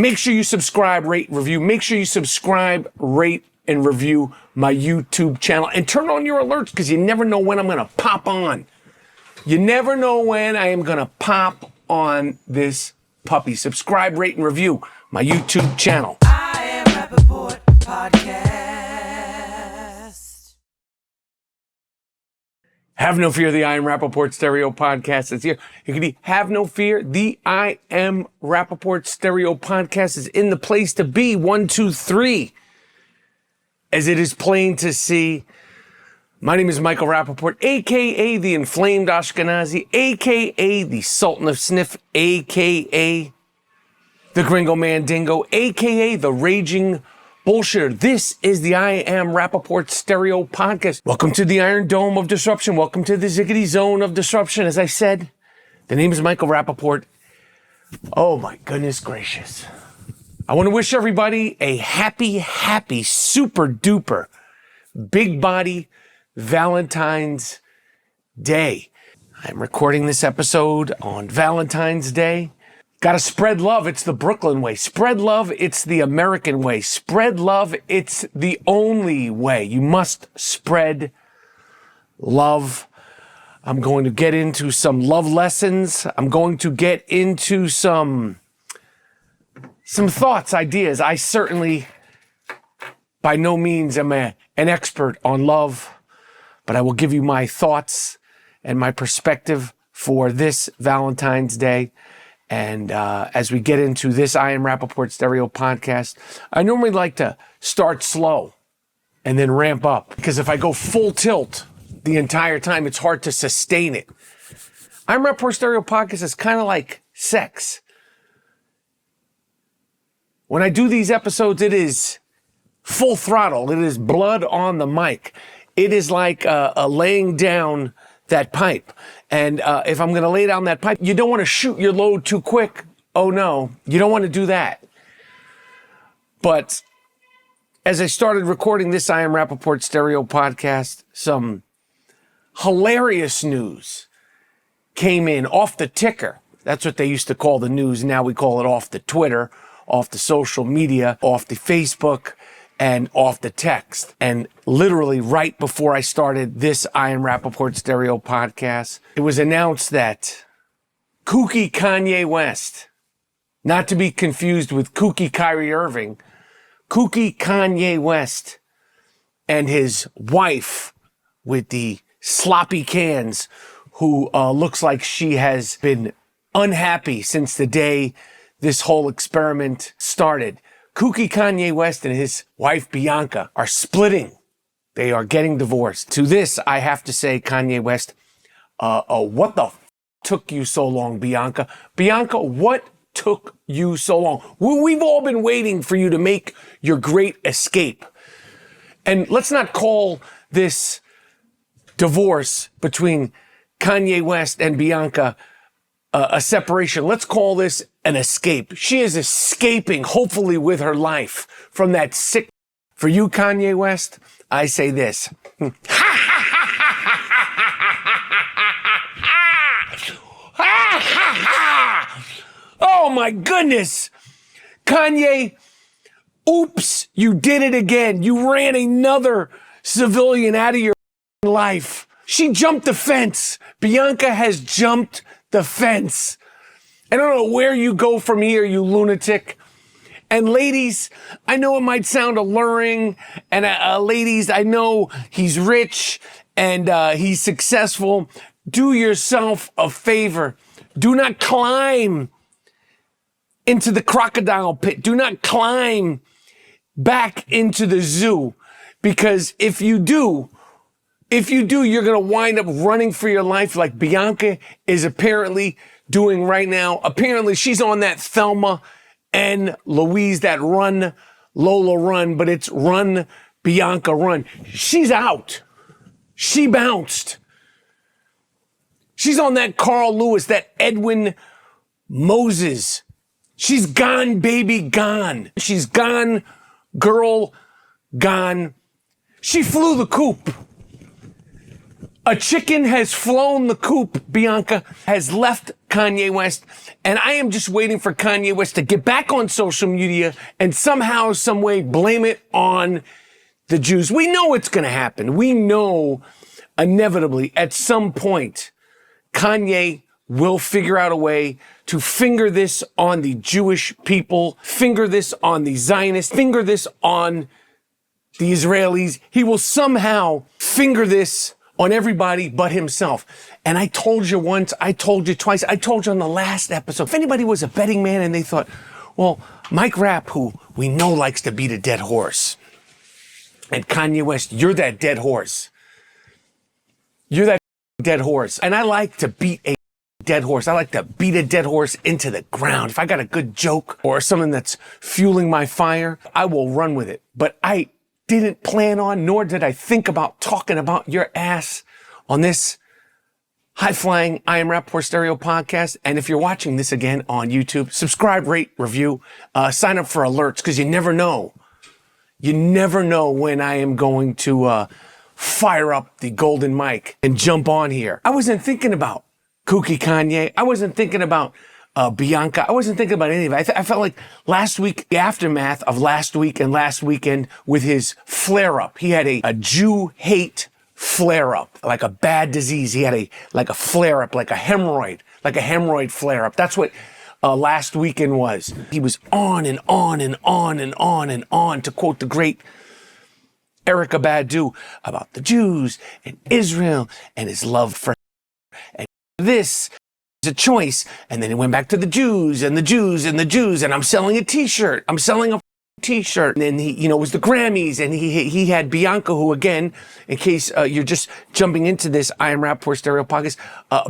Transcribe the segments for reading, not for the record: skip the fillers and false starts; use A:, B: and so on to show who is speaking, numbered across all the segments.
A: Make sure you subscribe, rate, review. Make sure you subscribe, rate, and review my YouTube channel. And turn on your alerts because you never know when I'm going to pop on. You never know when I am going to pop on this puppy. Subscribe, rate, and review my YouTube channel.
B: I am Rapaport Podcast.
A: Have no fear, the I Am Rapaport Stereo Podcast is here. You can have no fear, the I Am Rapaport Stereo Podcast is in the place to be. 1, 2, 3. As it is plain to see, my name is Michael Rapaport, a.k.a. the Inflamed Ashkenazi, a.k.a. the Sultan of Sniff, a.k.a. the Gringo Mandingo, a.k.a. the Raging Bullshitter. This is the I Am Rapaport Stereo Podcast. Welcome to the Iron Dome of Disruption. Welcome to the Ziggity Zone of Disruption. As I said, the name is Michael Rapaport. Oh my goodness gracious. I want to wish everybody a happy, super duper, big body Valentine's Day. I'm recording this episode on Valentine's Day. Gotta spread love. It's the Brooklyn way. Spread love. It's the American way. Spread love. It's the only way. You must spread love. I'm going to get into some love lessons. I'm going to get into some thoughts, ideas. I certainly, by no means, am an expert on love, but I will give you my thoughts and my perspective for this Valentine's Day. And as we get into this I Am Rapaport Stereo Podcast, I normally like to start slow and then ramp up. Because if I go full tilt the entire time, it's hard to sustain it. I Am Rapaport Stereo Podcast is kind of like sex. When I do these episodes, it is full throttle. It is blood on the mic. It is like laying down that pipe. And if I'm going to lay down that pipe, you don't want to shoot your load too quick. Oh no, you don't want to do that. But as I started recording this I Am Rapaport Stereo Podcast, some hilarious news came in off the ticker. That's what they used to call the news. Now we call it off the Twitter, off the social media, off the Facebook, and off the text. And literally right before I started this I Am Rapaport Stereo Podcast, it was announced that kooky Kanye West, not to be confused with kooky Kyrie Irving, kooky Kanye West and his wife with the sloppy cans, who looks like she has been unhappy since the day this whole experiment started. Kooky Kanye West and his wife Bianca are splitting. They are getting divorced. To this, I have to say, Kanye West, what the took you so long, Bianca? Bianca, what took you so long? We've all been waiting for you to make your great escape. And let's not call this divorce between Kanye West and Bianca a separation. Let's call this an escape. She is escaping, hopefully with her life, from that sick. For you, Kanye West, I say this. Oh my goodness. Kanye, oops, you did it again. You ran another civilian out of your life. She jumped the fence. Bianca has jumped the fence. I don't know where you go from here, you lunatic. And ladies, I know it might sound alluring. And ladies, I know he's rich and he's successful. Do yourself a favor. Do not climb into the crocodile pit. Do not climb back into the zoo. Because if you do, you're going to wind up running for your life like Bianca is apparently doing right now. Apparently, she's on that Thelma and Louise, that Run, Lola, Run, but it's Run, Bianca, Run. She's out. She bounced. She's on that Carl Lewis, that Edwin Moses. She's gone, baby, gone. She's gone, girl, gone. She flew the coop. A chicken has flown the coop, Bianca, has left Kanye West, and I am just waiting for Kanye West to get back on social media and somehow, some way blame it on the Jews. We know it's going to happen. We know inevitably at some point Kanye will figure out a way to finger this on the Jewish people, finger this on the Zionists, finger this on the Israelis. He will somehow finger this on everybody but himself. And I told you once, I told you twice, I told you on the last episode, if anybody was a betting man and they thought, well, Mike Rapp, who we know likes to beat a dead horse, and Kanye West, you're that dead horse. You're that dead horse. And I like to beat a dead horse. I like to beat a dead horse into the ground. If I got a good joke or something that's fueling my fire, I will run with it. But I didn't plan on, nor did I think about talking about your ass on this high-flying I Am Rapaport Stereo podcast. And if you're watching this again on YouTube, subscribe, rate, review, sign up for alerts, because you never know. You never know when I am going to fire up the golden mic and jump on here. I wasn't thinking about Kooky Kanye. I wasn't thinking about Bianca. I wasn't thinking about any of it. I felt like last week, the aftermath of last week and last weekend with his flare-up. He had a Jew hate flare-up, like a bad disease. He had a flare-up, like a hemorrhoid flare-up. That's what last weekend was. He was on and on and on and on and on, to quote the great Erykah Badu, about the Jews and Israel and his love for and this is a choice. And then he went back to the Jews and the Jews and the Jews, and I'm selling a t-shirt. I'm selling a t-shirt. And then he, it was the Grammys, and he had Bianca, who, again, in case you're just jumping into this I Am Rapaport Stereo podcast,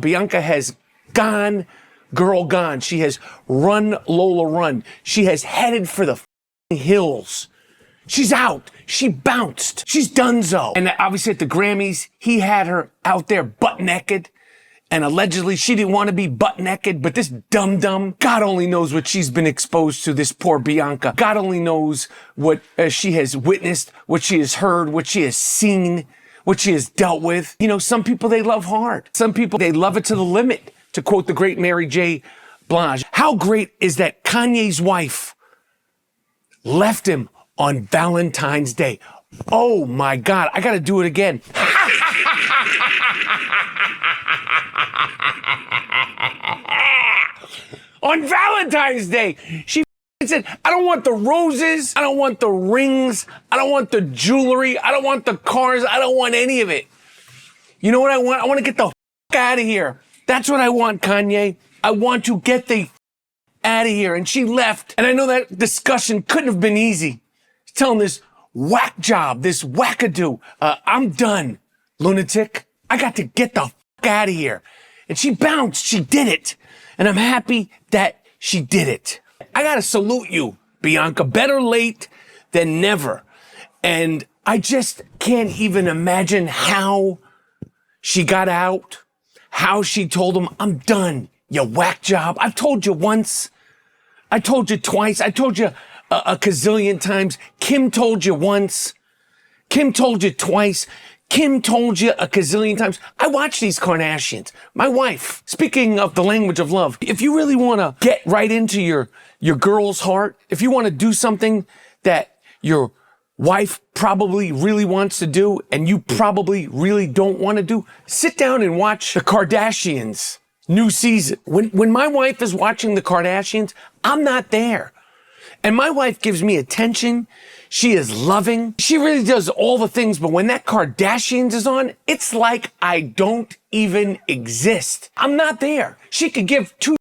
A: Bianca has gone, girl gone. She has run, Lola run. She has headed for the hills. She's out. She bounced. She's donezo. And obviously at the Grammys, he had her out there butt naked. And allegedly she didn't want to be butt naked, but this dum-dum, God only knows what she's been exposed to, this poor Bianca. God only knows what she has witnessed, what she has heard, what she has seen, what she has dealt with. Some people, they love hard. Some people, they love it to the limit, to quote the great Mary J. Blige. How great is that Kanye's wife left him on Valentine's Day? Oh my God, I gotta do it again. On Valentine's Day, she said, I don't want the roses, I don't want the rings, I don't want the jewelry, I don't want the cars, I don't want any of it. You know what I want? I want to get the out of here. That's what I want, Kanye. I want to get the out of here. And she left. And I know that discussion couldn't have been easy. She's telling this whack job, this wackadoo, I'm done, lunatic. I got to get the out of here. And she bounced. She did it. And I'm happy that she did it. I got to salute you, Bianca. Better late than never. And I just can't even imagine how she got out, how she told him, I'm done, you whack job. I've told you once. I told you twice. I told you a gazillion times. Kim told you once. Kim told you twice. Kim told you a gazillion times. I watch these Kardashians. My wife, speaking of the language of love, if you really want to get right into your girl's heart, if you want to do something that your wife probably really wants to do and you probably really don't want to do, sit down and watch the Kardashians' new season. When my wife is watching the Kardashians, I'm not there. And my wife gives me attention. She is loving. She really does all the things. But when that Kardashians is on, it's like I don't even exist. I'm not there. She could give two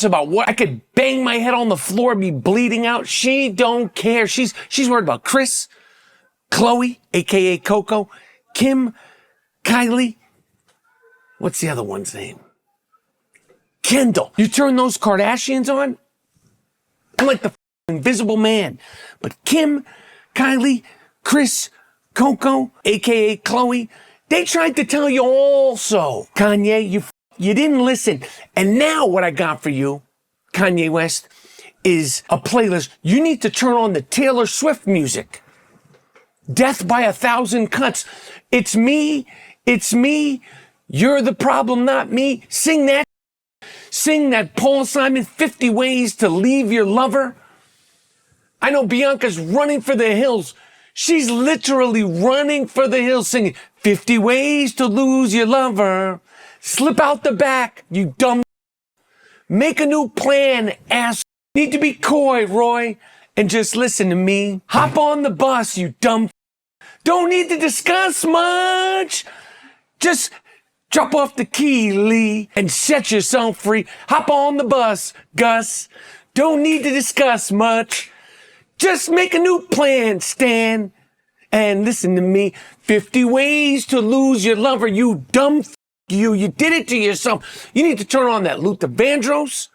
A: about what I could bang my head on the floor, be bleeding out. She don't care. She's worried about Chris, Chloe, aka Coco, Kim, Kylie. What's the other one's name? Kendall. You turn those Kardashians on, I'm like the invisible man. But Kim, Kylie, Chris, Coco, aka Chloe, they tried to tell you also, Kanye, you didn't listen. And now what I got for you, Kanye West, is a playlist. You need to turn on the Taylor Swift music. Death by 1,000 Cuts. It's me. You're the problem, not me. Sing that. sing that Paul Simon 50 Ways to Leave Your Lover? I know Bianca's running for the hills. She's literally running for the hills singing 50 Ways to Lose Your Lover. Slip out the back, you dumb. Make a new plan, ass. Need to be coy, Roy, and just listen to me. Hop on the bus, you dumb. Don't need to discuss much. Just drop off the key, Lee, and set yourself free. Hop on the bus, Gus. Don't need to discuss much. Just make a new plan, Stan. And listen to me. 50 ways to lose your lover, you dumb you. You did it to yourself. You need to turn on that Luther Vandross.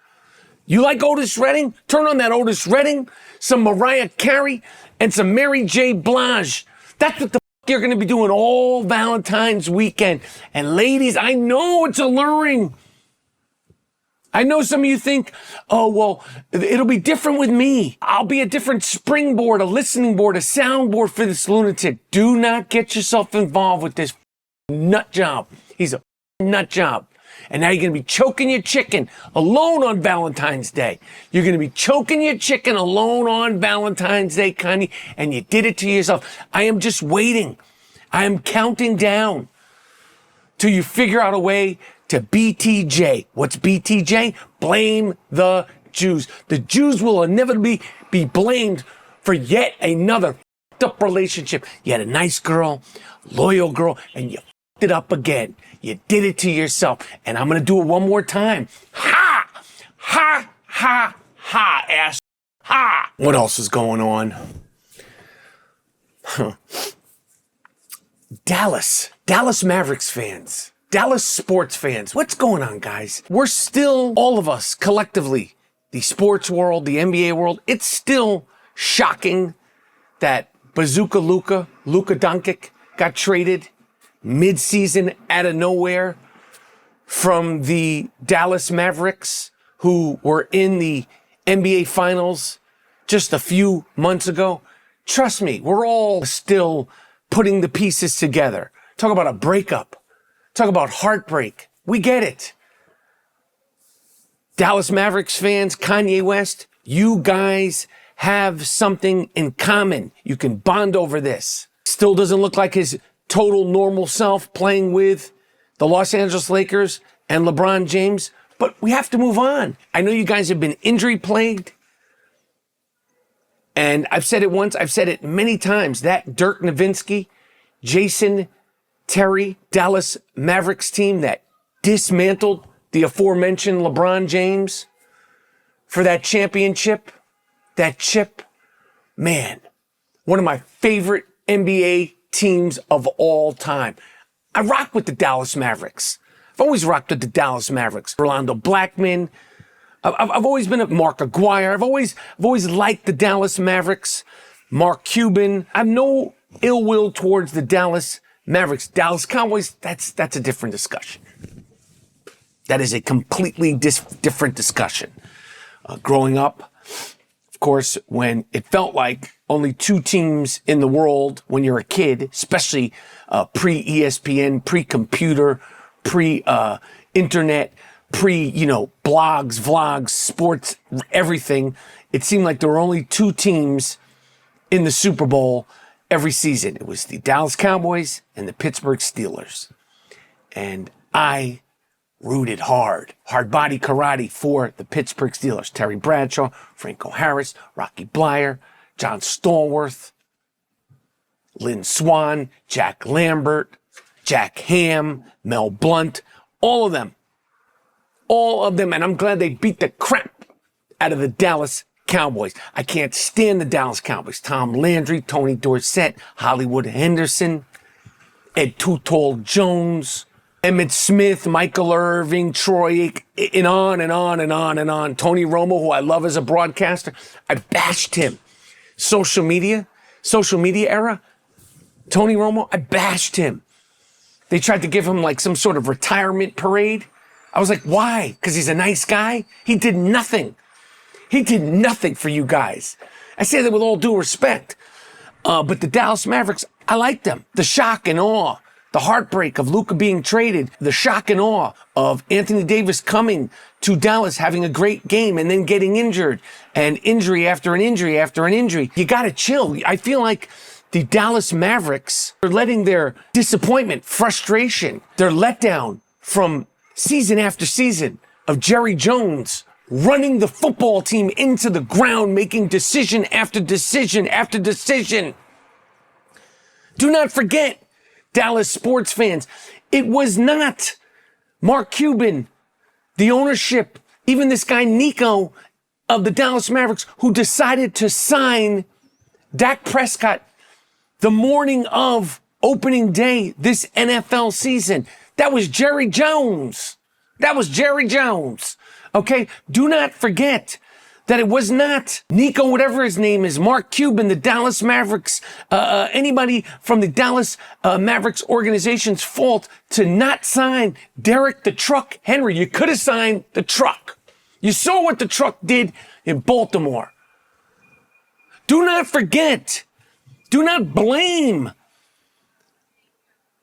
A: You like Otis Redding? Turn on that Otis Redding, some Mariah Carey, and some Mary J. Blige. That's what the you're going to be doing all Valentine's weekend. And ladies, I know it's alluring. I know some of you think, oh, well, it'll be different with me. I'll be a different springboard, a listening board, a soundboard for this lunatic. Do not get yourself involved with this nut job. He's a nut job. And now you're going to be choking your chicken alone on Valentine's Day. You're going to be choking your chicken alone on Valentine's Day, Kanye, and you did it to yourself. I am just waiting. I am counting down till you figure out a way to BTJ. What's BTJ? Blame the Jews. The Jews will inevitably be blamed for yet another f***ed up relationship. You had a nice girl, loyal girl, and you f***ed it up again. You did it to yourself. And I'm going to do it one more time. Ha! Ha! Ha! Ha! Ass. Ha! What else is going on? Dallas Mavericks fans. Dallas sports fans. What's going on, guys? We're still, all of us, collectively, the sports world, the NBA world, it's still shocking that Bazooka Luka Doncic got traded mid-season out of nowhere from the Dallas Mavericks, who were in the NBA Finals just a few months ago. Trust me, we're all still putting the pieces together. Talk about a breakup. Talk about heartbreak. We get it. Dallas Mavericks fans, Kanye West, you guys have something in common. You can bond over this. Still doesn't look like his total normal self playing with the Los Angeles Lakers and LeBron James, but we have to move on. I know you guys have been injury plagued, and I've said it once, I've said it many times, that Dirk Nowitzki, Jason Terry, Dallas Mavericks team that dismantled the aforementioned LeBron James for that championship, that chip, man, one of my favorite NBA teams of all time. I rock with the Dallas Mavericks. I've always rocked with the Dallas Mavericks. Orlando Blackman. I've always been a Mark Aguirre. I've always liked the Dallas Mavericks. Mark Cuban. I have no ill will towards the Dallas Mavericks. Dallas Cowboys, that's a different discussion. That is a completely different discussion. Growing up, of course, when it felt like only two teams in the world when you're a kid, especially pre-ESPN, pre-computer, pre-internet, blogs, vlogs, sports, everything, it seemed like there were only two teams in the Super Bowl every season. It was the Dallas Cowboys and the Pittsburgh Steelers. And I rooted hard body karate for the Pittsburgh Steelers. Terry Bradshaw, Franco Harris, Rocky Blyer, John Stallworth, Lynn Swann, Jack Lambert, Jack Ham, Mel Blount, all of them. And I'm glad they beat the crap out of the Dallas Cowboys. I can't stand the Dallas Cowboys. Tom Landry, Tony Dorsett, Hollywood Henderson, Ed Too Tall Jones, Emmitt Smith, Michael Irving, Troy, and on and on and on and on. Tony Romo, who I love as a broadcaster, I bashed him. Social media era, Tony Romo, I bashed him. They tried to give him like some sort of retirement parade. I was like, why? Because he's a nice guy? He did nothing. He did nothing for you guys. I say that with all due respect. But the Dallas Mavericks, I like them. The shock and awe, the heartbreak of Luka being traded, the shock and awe of Anthony Davis coming to Dallas, having a great game and then getting injured, and injury after an injury after an injury. You got to chill. I feel like the Dallas Mavericks are letting their disappointment, frustration, their letdown from season after season of Jerry Jones running the football team into the ground, making decision after decision after decision. Do not forget, Dallas sports fans, it was not Mark Cuban, the ownership, even this guy Nico of the Dallas Mavericks, who decided to sign Dak Prescott the morning of opening day this NFL season. That was Jerry Jones. That was Jerry Jones. Okay? Do not forget that it was not Nico, whatever his name is, Mark Cuban, the Dallas Mavericks, anybody from the Dallas Mavericks organization's fault to not sign Derek the Truck Henry. You could have signed the Truck. You saw what the Truck did in Baltimore. Do not forget, do not blame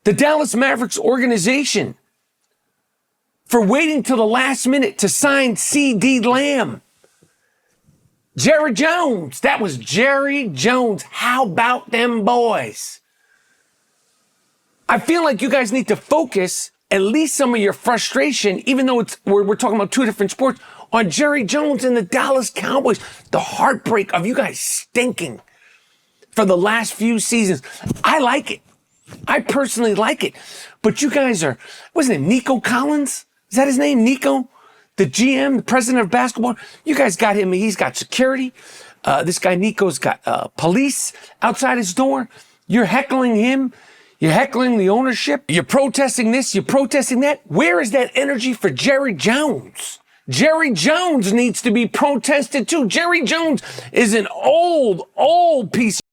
A: the Dallas Mavericks organization for waiting till the last minute to sign C.D. Lamb. Jerry Jones. That was Jerry Jones. How about them boys? I feel like you guys need to focus at least some of your frustration, even though we're talking about two different sports, on Jerry Jones and the Dallas Cowboys. The heartbreak of you guys stinking for the last few seasons. I like it. I personally like it. But you guys are, wasn't it Nico Collins? Is that his name? Nico? The GM, the president of basketball, you guys got him. He's got security. This guy Nico's got police outside his door. You're heckling him. You're heckling the ownership. You're protesting this. You're protesting that. Where is that energy for Jerry Jones? Jerry Jones needs to be protested too. Jerry Jones is an old piece of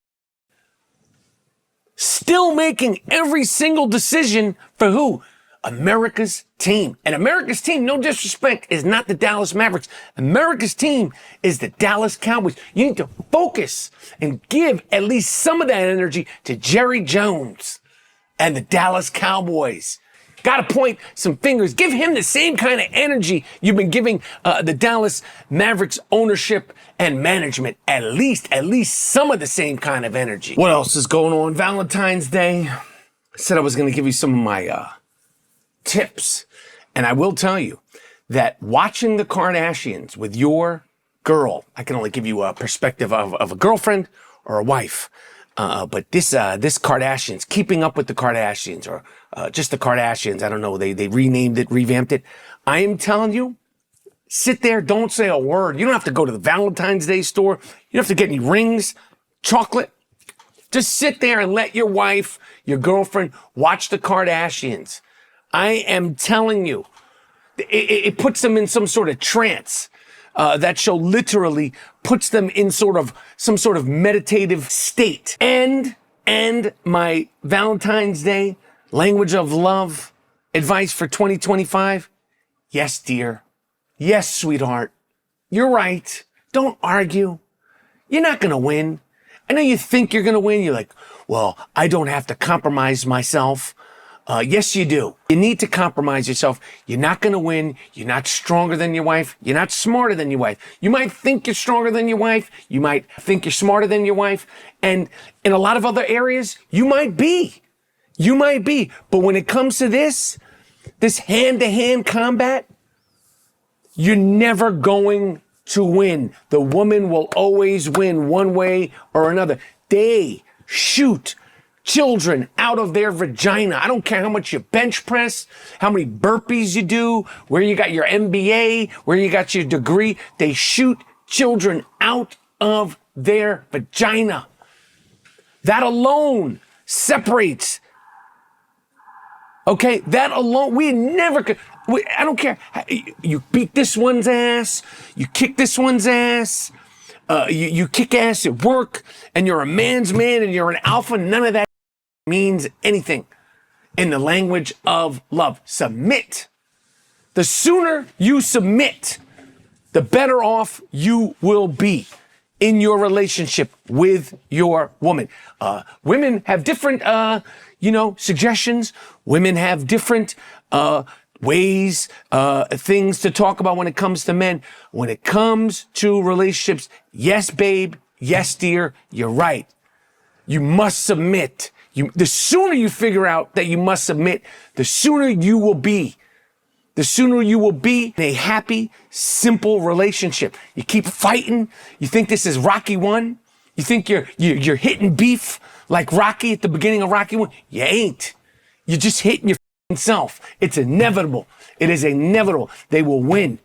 A: still making every single decision for who? America's team. And America's team, no disrespect, is not the Dallas Mavericks. America's team is the Dallas Cowboys. You need to focus and give at least some of that energy to Jerry Jones and the Dallas Cowboys. Got to point some fingers. Give him the same kind of energy you've been giving the Dallas Mavericks ownership and management. At least some of the same kind of energy. What else is going on? Valentine's Day. I said I was going to give you some of my tips. And I will tell you that watching the Kardashians with your girl, I can only give you a perspective of a girlfriend or a wife. But this Kardashians, keeping up with the Kardashians, or just the Kardashians, I don't know, they renamed it, revamped it. I am telling you, sit there, don't say a word. You don't have to go to the Valentine's Day store. You don't have to get any rings, chocolate. Just sit there and let your wife, your girlfriend, watch the Kardashians. I am telling you, it puts them in some sort of trance. That show literally puts them in some sort of meditative state. And my Valentine's Day language of love advice for 2025. Yes, dear. Yes, sweetheart. You're right. Don't argue. You're not going to win. I know you think you're going to win. You're like, well, I don't have to compromise myself. Yes, you do. You need to compromise yourself. You're not going to win. You're not stronger than your wife. You're not smarter than your wife. You might think you're stronger than your wife. You might think you're smarter than your wife. And in a lot of other areas, you might be. You might be. But when it comes to this hand-to-hand combat, you're never going to win. The woman will always win one way or another. They shoot children out of their vagina. I don't care how much you bench press, how many burpees you do, where you got your MBA, where you got your degree. They shoot children out of their vagina. That alone separates. Okay, that alone, we never could. I don't care. You beat this one's ass. You kick this one's ass. You kick ass at work, and you're a man's man, and you're an alpha. None of that means anything in the language of love. Submit. The sooner you submit, the better off you will be in your relationship with your woman. Women have different, suggestions. Women have different ways, things to talk about when it comes to men. When it comes to relationships, yes, babe, yes, dear, you're right. You must submit. The sooner you figure out that you must submit, the sooner you will be in a happy, simple relationship. You keep fighting. You think this is Rocky 1? You think you're hitting beef like Rocky at the beginning of Rocky 1? You ain't. You're just hitting your self. It's inevitable. It is inevitable. They will win.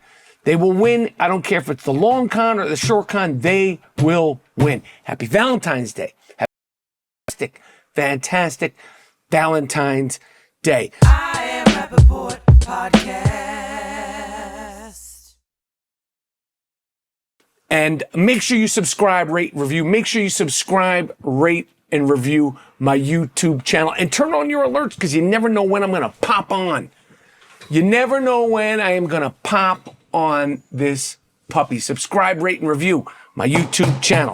A: They will win. I don't care if it's the long con or the short con. They will win. Happy Valentine's Day. Happy fantastic Valentine's Day.
B: I am Rapaport Podcast.
A: And make sure you subscribe, rate, review. Make sure you subscribe, rate, and review my YouTube channel. And turn on your alerts because you never know when I'm going to pop on. You never know when I am going to pop on this puppy. Subscribe, rate, and review my YouTube channel.